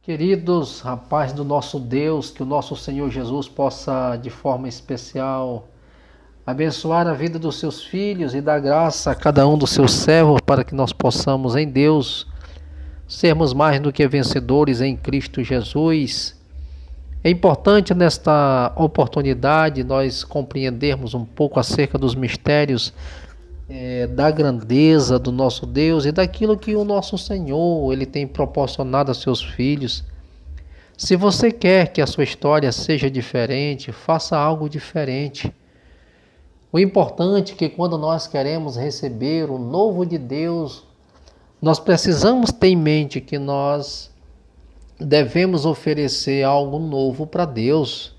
Queridos, a paz do nosso Deus, que o nosso Senhor Jesus possa, de forma especial, abençoar a vida dos seus filhos e dar graça a cada um dos seus servos para que nós possamos, em Deus, sermos mais do que vencedores em Cristo Jesus. É importante nesta oportunidade nós compreendermos um pouco acerca dos mistérios da grandeza do nosso Deus e daquilo que o nosso Senhor ele tem proporcionado a seus filhos. Se você quer que a sua história seja diferente, faça algo diferente. O importante é que quando nós queremos receber o novo de Deus, nós precisamos ter em mente que nós devemos oferecer algo novo para Deus.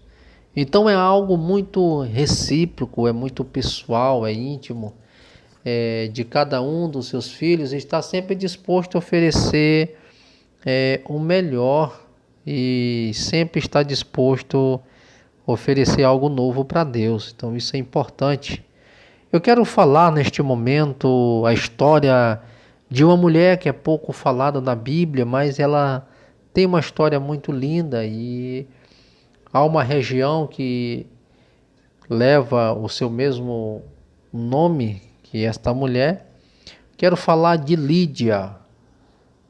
Então é algo muito recíproco, é muito pessoal, é íntimo. De cada um dos seus filhos, está sempre disposto a oferecer o melhor e sempre está disposto a oferecer algo novo para Deus. Então isso é importante. Eu quero falar neste momento a história de uma mulher que é pouco falada na Bíblia, mas ela tem uma história muito linda e há uma região que leva o seu mesmo nome que esta mulher. Quero falar de Lídia,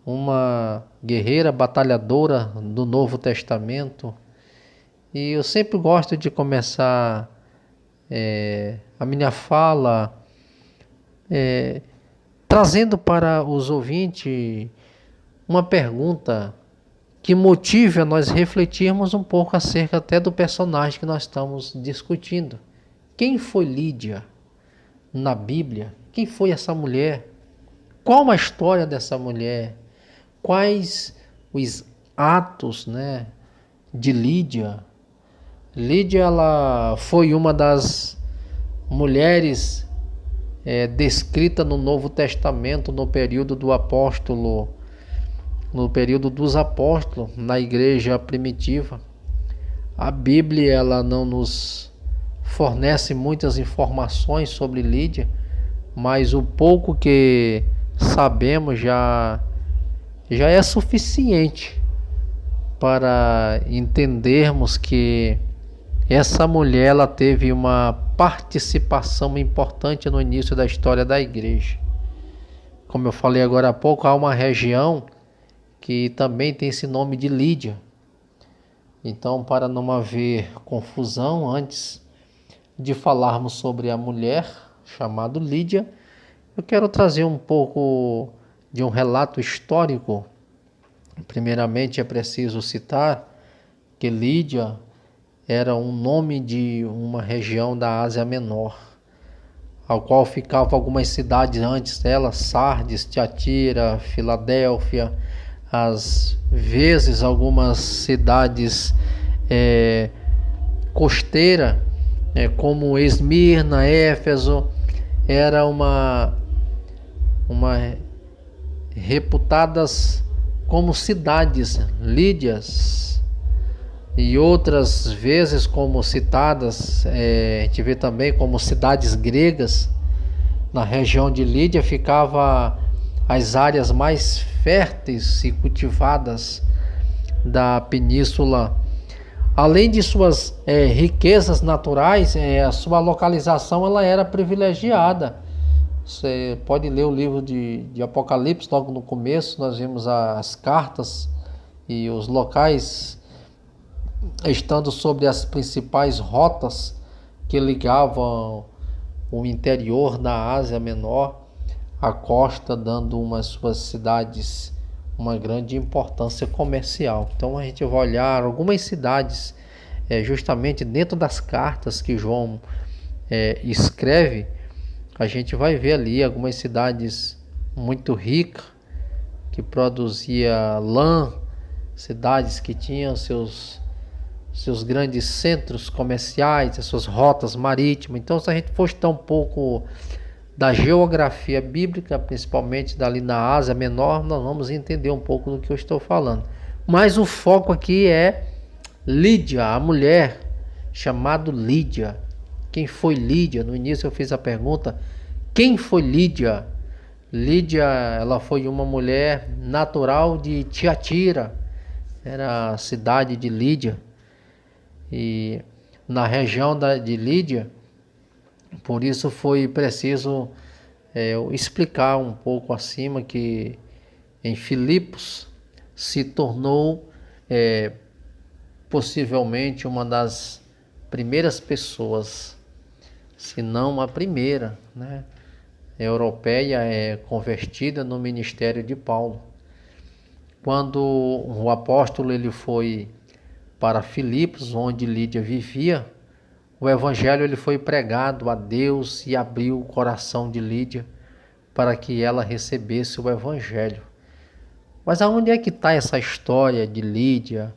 uma guerreira batalhadora do Novo Testamento. E eu sempre gosto de começar a minha fala trazendo para os ouvintes uma pergunta que motive a nós refletirmos um pouco acerca até do personagem que nós estamos discutindo. Quem foi Lídia na Bíblia? Quem foi essa mulher? Qual a história dessa mulher? Quais os atos, de Lídia? Lídia, ela foi uma das mulheres descrita no Novo Testamento no período dos apóstolos, na igreja primitiva. A Bíblia ela não nos fornece muitas informações sobre Lídia, mas o pouco que sabemos já é suficiente para entendermos que essa mulher ela teve uma participação importante no início da história da igreja. Como eu falei agora há pouco, há uma região que também tem esse nome de Lídia. Então, para não haver confusão, antes de falarmos sobre a mulher chamada Lídia, eu quero trazer um pouco de um relato histórico. Primeiramente, é preciso citar que Lídia era um nome de uma região da Ásia Menor, ao qual ficavam algumas cidades antes dela, Sardes, Tiatira, Filadélfia, às vezes algumas cidades costeiras, como Esmirna, Éfeso, era uma reputadas como cidades lídias, e outras vezes como citadas, a gente vê também como cidades gregas. Na região de Lídia ficava as áreas mais férteis e cultivadas da península. Além de suas riquezas naturais, a sua localização ela era privilegiada. Você pode ler o livro de Apocalipse, logo no começo nós vemos as cartas e os locais estando sobre as principais rotas que ligavam o interior da Ásia Menor à costa, dando umas suas cidades uma grande importância comercial. Então a gente vai olhar algumas cidades justamente dentro das cartas que João escreve. A gente vai ver ali algumas cidades muito ricas que produzia lã, cidades que tinham seus grandes centros comerciais, as suas rotas marítimas. Então, se a gente for estudar um pouco da geografia bíblica, principalmente dali na Ásia Menor, nós vamos entender um pouco do que eu estou falando. Mas o foco aqui é Lídia, a mulher chamada Lídia. Quem foi Lídia? No início eu fiz a pergunta, quem foi Lídia? Lídia, ela foi uma mulher natural de Tiatira, era a cidade de Lídia. E na região de Lídia, por isso foi preciso explicar um pouco acima que em Filipos se tornou possivelmente uma das primeiras pessoas, se não a primeira, né, europeia convertida no ministério de Paulo. Quando o apóstolo ele foi para Filipos, onde Lídia vivia, o evangelho ele foi pregado a Deus e abriu o coração de Lídia para que ela recebesse o evangelho. Mas aonde é que está essa história de Lídia?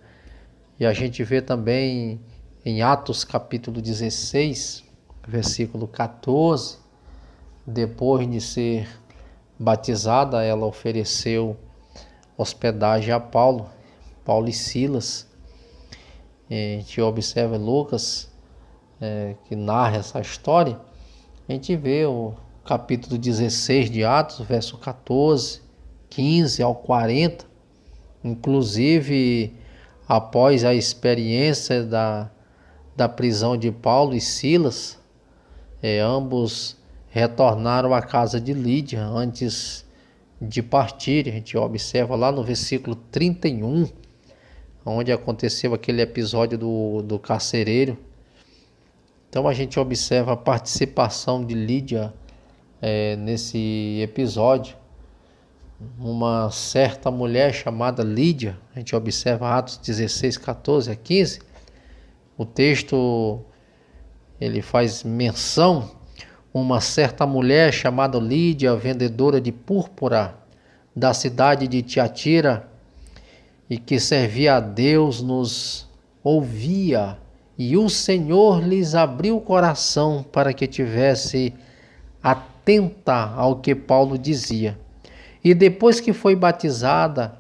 E a gente vê também em Atos capítulo 16, versículo 14, depois de ser batizada, ela ofereceu hospedagem a Paulo e Silas. A gente observa Lucas, que narra essa história. A gente vê o capítulo 16 de Atos, verso 14, 15 ao 40. Inclusive, após a experiência da prisão de Paulo e Silas, ambos retornaram à casa de Lídia antes de partir. A gente observa lá no versículo 31, onde aconteceu aquele episódio do carcereiro. Então a gente observa a participação de Lídia nesse episódio. Uma certa mulher chamada Lídia, a gente observa Atos 16, 14 a 15. O texto ele faz menção, uma certa mulher chamada Lídia, vendedora de púrpura da cidade de Tiatira, e que servia a Deus, nos ouvia, e o Senhor lhes abriu o coração para que tivesse atenta ao que Paulo dizia. E depois que foi batizada,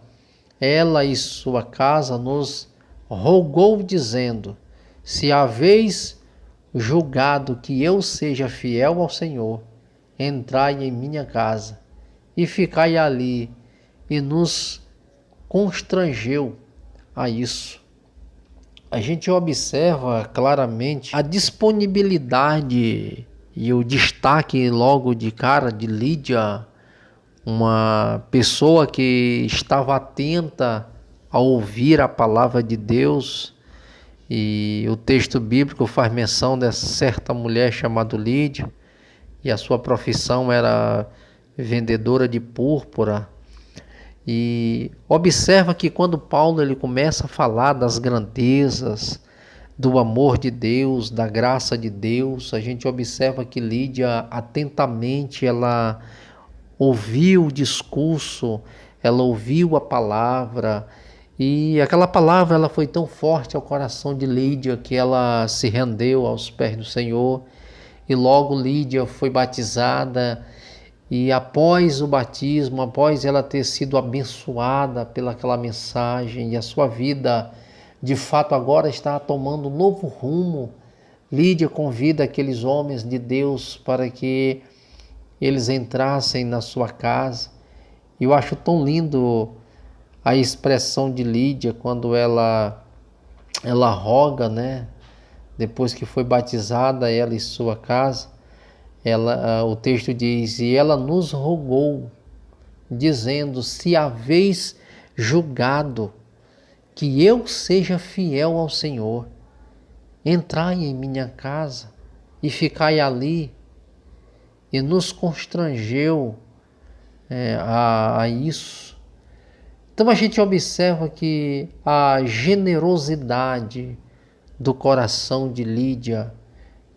ela e sua casa nos rogou, dizendo: se haveis julgado que eu seja fiel ao Senhor, entrai em minha casa e ficai ali. E nos constrangeu a isso. A gente observa claramente a disponibilidade e o destaque logo de cara de Lídia, uma pessoa que estava atenta a ouvir a palavra de Deus. E o texto bíblico faz menção dessa certa mulher chamada Lídia, e a sua profissão era vendedora de púrpura. E observa que quando Paulo ele começa a falar das grandezas, do amor de Deus, da graça de Deus, a gente observa que Lídia atentamente ela ouviu o discurso, ela ouviu a palavra, e aquela palavra ela foi tão forte ao coração de Lídia que ela se rendeu aos pés do Senhor. E logo Lídia foi batizada. E após o batismo, após ela ter sido abençoada pelaquela mensagem, e a sua vida, de fato, agora está tomando um novo rumo, Lídia convida aqueles homens de Deus para que eles entrassem na sua casa. E eu acho tão lindo a expressão de Lídia quando ela roga, né? Depois que foi batizada, ela e sua casa. O texto diz: e ela nos rogou, dizendo: se haveis julgado que eu seja fiel ao Senhor, entrai em minha casa e ficai ali. E nos constrangeu a isso. Então a gente observa que a generosidade do coração de Lídia,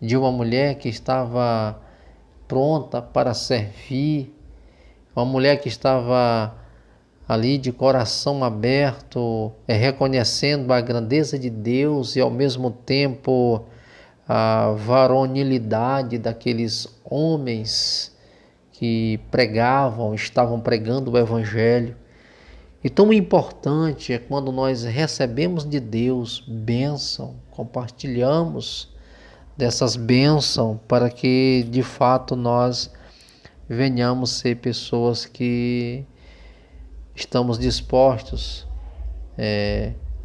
de uma mulher que estava pronta para servir, uma mulher que estava ali de coração aberto, reconhecendo a grandeza de Deus e ao mesmo tempo a varonilidade daqueles homens que estavam pregando o Evangelho. E tão importante é quando nós recebemos de Deus bênção, compartilhamos dessas bênçãos para que de fato nós venhamos ser pessoas que estamos dispostos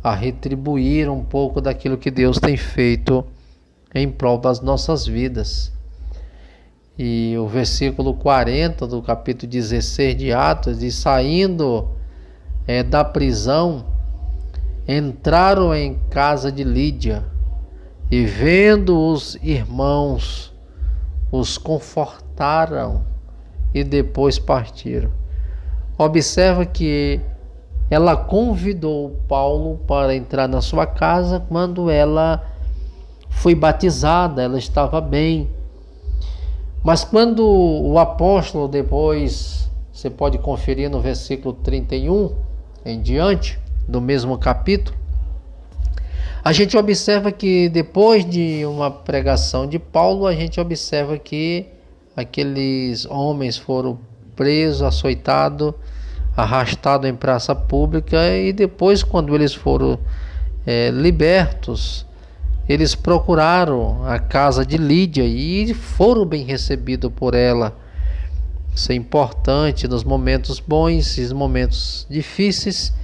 a retribuir um pouco daquilo que Deus tem feito em prol das nossas vidas. E o versículo 40 do capítulo 16 de Atos diz: saindo da prisão, entraram em casa de Lídia e, vendo os irmãos, os confortaram e depois partiram. Observa que ela convidou Paulo para entrar na sua casa quando ela foi batizada, ela estava bem. Mas quando o apóstolo, depois, você pode conferir no versículo 31 em diante, do mesmo capítulo, a gente observa que depois de uma pregação de Paulo, a gente observa que aqueles homens foram presos, açoitados, arrastados em praça pública, e depois, quando eles foram libertos, eles procuraram a casa de Lídia e foram bem recebidos por ela. Isso é importante. Nos momentos bons e nos momentos difíceis,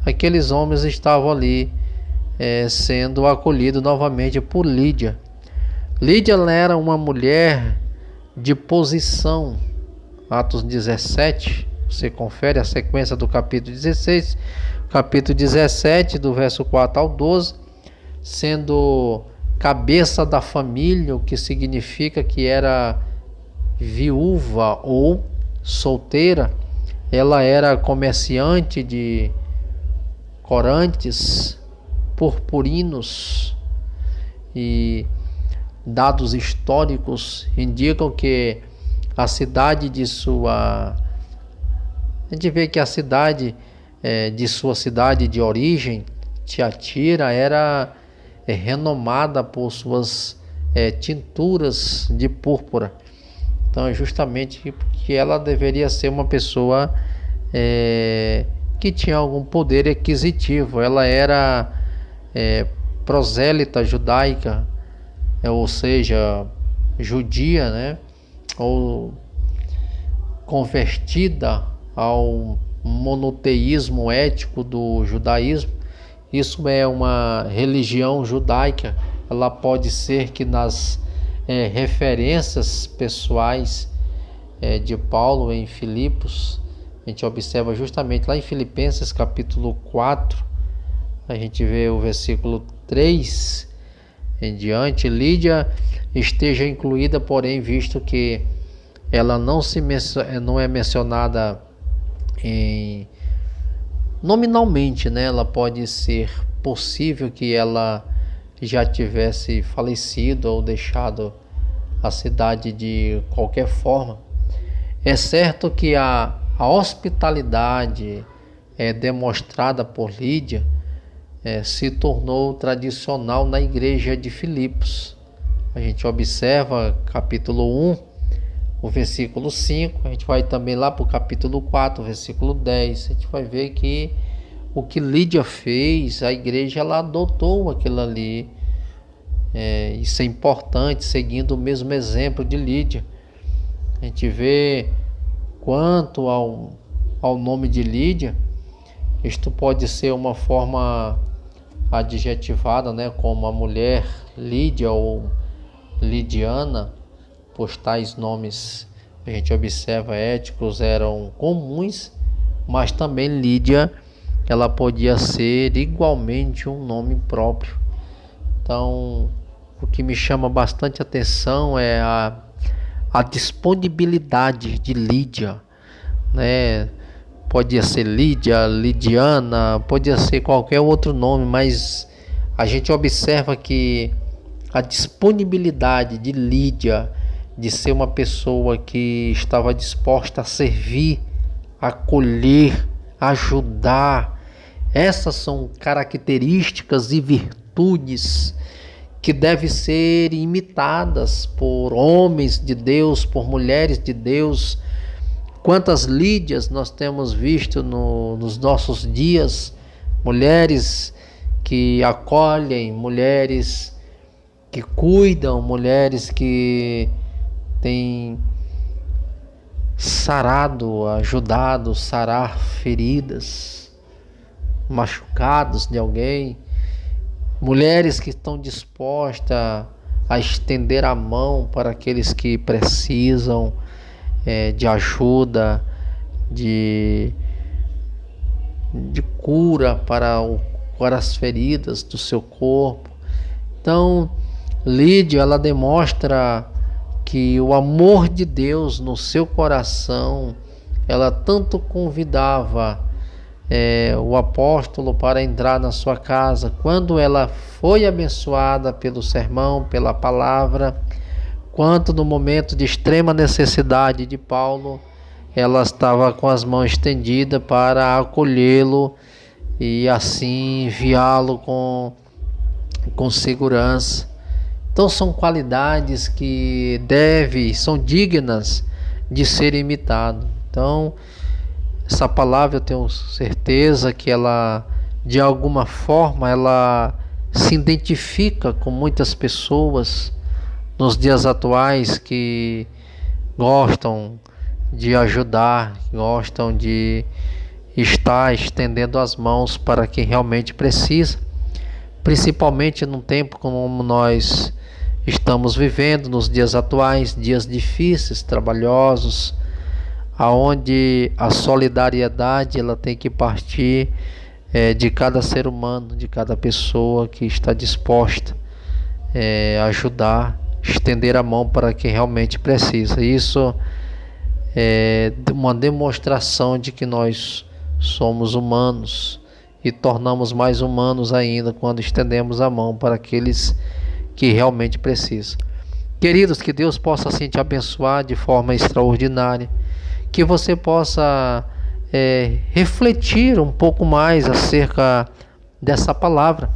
aqueles homens estavam ali sendo acolhidos novamente por Lídia. Lídia era uma mulher de posição. Atos 17, você confere a sequência do capítulo 16, capítulo 17, do verso 4 ao 12, sendo cabeça da família, o que significa que era viúva ou solteira. Ela era comerciante de corantes, purpurinos, e dados históricos indicam que a cidade de sua... A gente vê que a cidade de sua cidade de origem, Tiatira, era renomada por suas tinturas de púrpura. Então é justamente porque ela deveria ser uma pessoa que tinha algum poder aquisitivo. Ela era prosélita judaica, ou seja, judia, né? Ou convertida ao monoteísmo ético do judaísmo. Isso é uma religião judaica. Ela pode ser que nas referências pessoais de Paulo em Filipos, a gente observa justamente lá em Filipenses capítulo 4, a gente vê o versículo 3 em diante. Lídia esteja incluída, porém, visto que ela não é mencionada nominalmente, né? Ela pode ser possível que ela já tivesse falecido ou deixado a cidade de qualquer forma. É certo que a hospitalidade demonstrada por Lídia se tornou tradicional na igreja de Filipos. A gente observa capítulo 1, o versículo 5, a gente vai também lá para o capítulo 4, versículo 10, a gente vai ver que o que Lídia fez, a igreja ela adotou aquilo ali. Isso é importante, seguindo o mesmo exemplo de Lídia. A gente vê quanto ao nome de Lídia, isto pode ser uma forma adjetivada, né, como a mulher Lídia ou Lidiana, pois tais nomes a gente observa éticos eram comuns, mas também Lídia ela podia ser igualmente um nome próprio. Então, o que me chama bastante atenção é a disponibilidade de Lídia, né? Podia ser Lídia, Lidiana, podia ser qualquer outro nome, mas a gente observa que a disponibilidade de Lídia de ser uma pessoa que estava disposta a servir, acolher, ajudar, essas são características e virtudes que devem ser imitadas por homens de Deus, por mulheres de Deus. Quantas Lídias nós temos visto nos nossos dias, mulheres que acolhem, mulheres que cuidam, mulheres que têm sarado, ajudado a sarar feridas. machucados de alguém, mulheres que estão dispostas a estender a mão para aqueles que precisam de ajuda, de cura para as feridas do seu corpo. Então, Lídia, ela demonstra que o amor de Deus no seu coração, ela tanto convidava o apóstolo para entrar na sua casa, quando ela foi abençoada pelo sermão, pela palavra, quanto no momento de extrema necessidade de Paulo, ela estava com as mãos estendidas para acolhê-lo e assim enviá-lo com segurança. Então são qualidades que são dignas de ser imitado. Então essa palavra eu tenho certeza que ela, de alguma forma, ela se identifica com muitas pessoas nos dias atuais que gostam de ajudar, gostam de estar estendendo as mãos para quem realmente precisa, principalmente num tempo como nós estamos vivendo nos dias atuais, dias difíceis, trabalhosos, aonde a solidariedade ela tem que partir de cada ser humano, de cada pessoa que está disposta a ajudar, estender a mão para quem realmente precisa. Isso é uma demonstração de que nós somos humanos e tornamos mais humanos ainda quando estendemos a mão para aqueles que realmente precisam. Queridos, que Deus possa assim te abençoar de forma extraordinária, que você possa refletir um pouco mais acerca dessa palavra.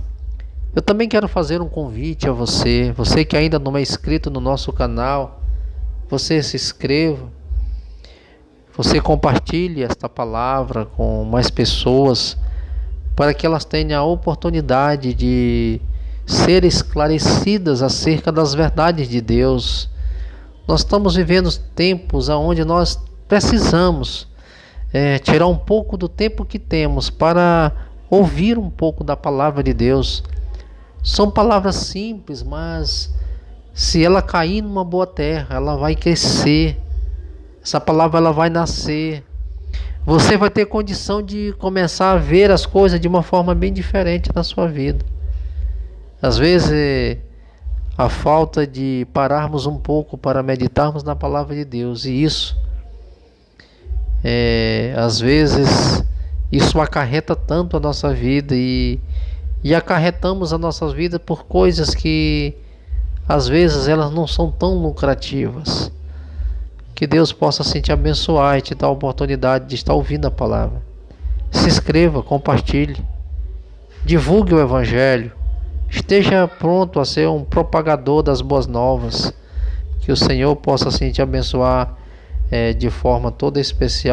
Eu também quero fazer um convite a você que ainda não é inscrito no nosso canal, você se inscreva, você compartilhe esta palavra com mais pessoas, para que elas tenham a oportunidade de ser esclarecidas acerca das verdades de Deus. Nós estamos vivendo tempos onde nós precisamos tirar um pouco do tempo que temos para ouvir um pouco da palavra de Deus. São palavras simples, mas se ela cair numa boa terra, ela vai crescer. Essa palavra ela vai nascer. Você vai ter condição de começar a ver as coisas de uma forma bem diferente na sua vida. Às vezes, a falta de pararmos um pouco para meditarmos na palavra de Deus, e isso, às vezes, isso acarreta tanto a nossa vida e acarretamos a nossa vida por coisas que, às vezes, elas não são tão lucrativas. Que Deus possa assim te abençoar e te dar a oportunidade de estar ouvindo a palavra. Se inscreva, compartilhe, divulgue o Evangelho, esteja pronto a ser um propagador das boas novas. Que o Senhor possa assim te abençoar de forma toda especial.